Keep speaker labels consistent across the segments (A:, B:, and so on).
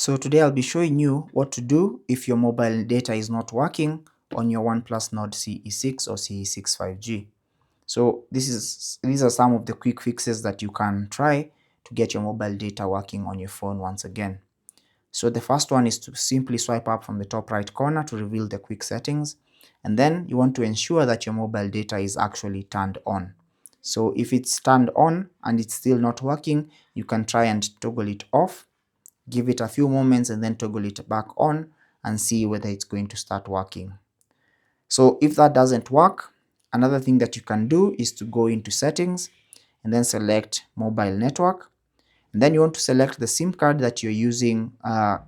A: So today I'll be showing you what to do if your mobile data is not working on your OnePlus Nord CE6 or CE6 5G. So these are some of the quick fixes that you can try to get your mobile data working on your phone once again. So the first one is to simply swipe up from the top right corner to reveal the quick settings, and then you want to ensure that your mobile data is actually turned on. So if it's turned on and it's still not working, you can try and toggle it off. Give it a few moments and then toggle it back on and see whether it's going to start working. So if that doesn't work, another thing that you can do is to go into settings and then select mobile network. And then you want to select the SIM card that you're using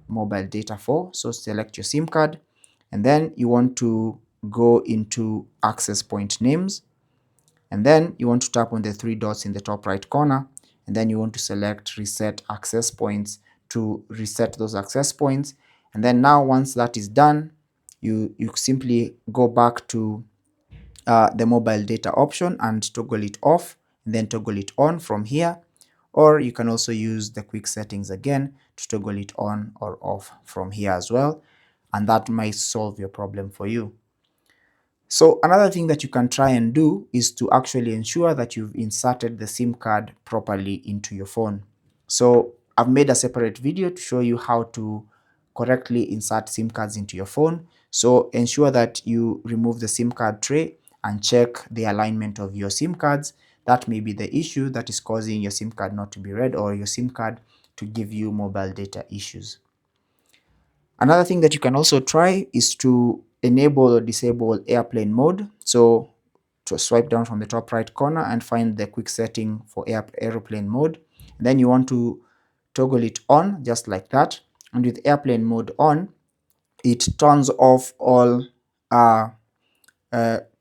A: mobile data for. So select your SIM card, and then you want to go into access point names. And then you want to tap on the three dots in the top right corner, and then you want to select reset access points to reset those access points. And then now once that is done, you simply go back to the mobile data option and toggle it off, and then toggle it on from here. Or you can also use the quick settings again to toggle it on or off from here as well, and that might solve your problem for you. So another thing that you can try and do is to actually ensure that you've inserted the SIM card properly into your phone. So I've made a separate video to show you how to correctly insert SIM cards into your phone. So ensure that you remove the SIM card tray and check the alignment of your SIM cards. That may be the issue that is causing your SIM card not to be read or your SIM card to give you mobile data issues. Another thing that you can also try is to enable or disable airplane mode. So to swipe down from the top right corner and find the quick setting for airplane mode. And then you want to toggle it on just like that. And with airplane mode on, it turns off all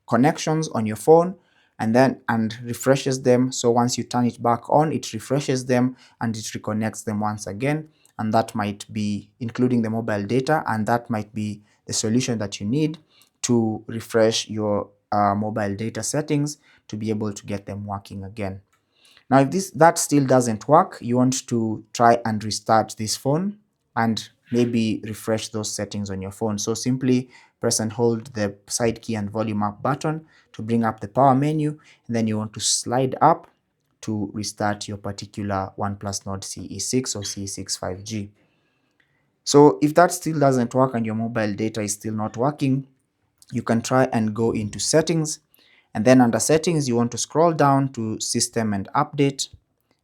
A: connections on your phone and refreshes them. So once you turn it back on, it refreshes them and it reconnects them once again. And that might be including the mobile data, and that might be the solution that you need to refresh your mobile data settings to be able to get them working again. Now if that still doesn't work, you want to try and restart this phone and maybe refresh those settings on your phone. So simply press and hold the side key and volume up button to bring up the power menu, and then you want to slide up to restart your particular OnePlus Nord CE6 or CE6 5G. So if that still doesn't work and your mobile data is still not working, you can try and go into settings, and then under settings you want to scroll down to system and update,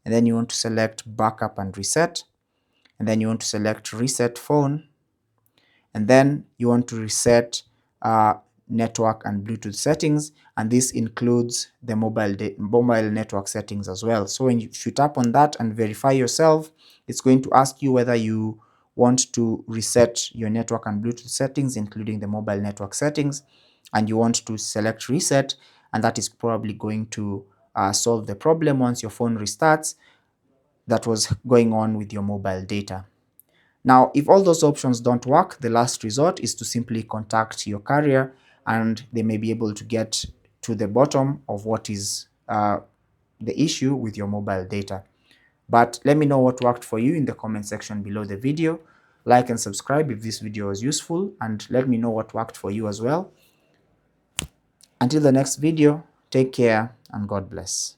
A: and then you want to select backup and reset, and then you want to select reset phone, and then you want to reset network and Bluetooth settings, and this includes the mobile network settings as well. So if you tap on that and verify yourself, it's going to ask you whether you want to reset your network and Bluetooth settings, including the mobile network settings, and you want to select reset, and that is probably going to solve the problem once your phone restarts that was going on with your mobile data. Now, if all those options don't work, the last resort is to simply contact your carrier, and they may be able to get to the bottom of what is the issue with your mobile data. But let me know what worked for you in the comment section below the video. Like and subscribe if this video was useful, and let me know what worked for you as well. Until the next video, take care and God bless.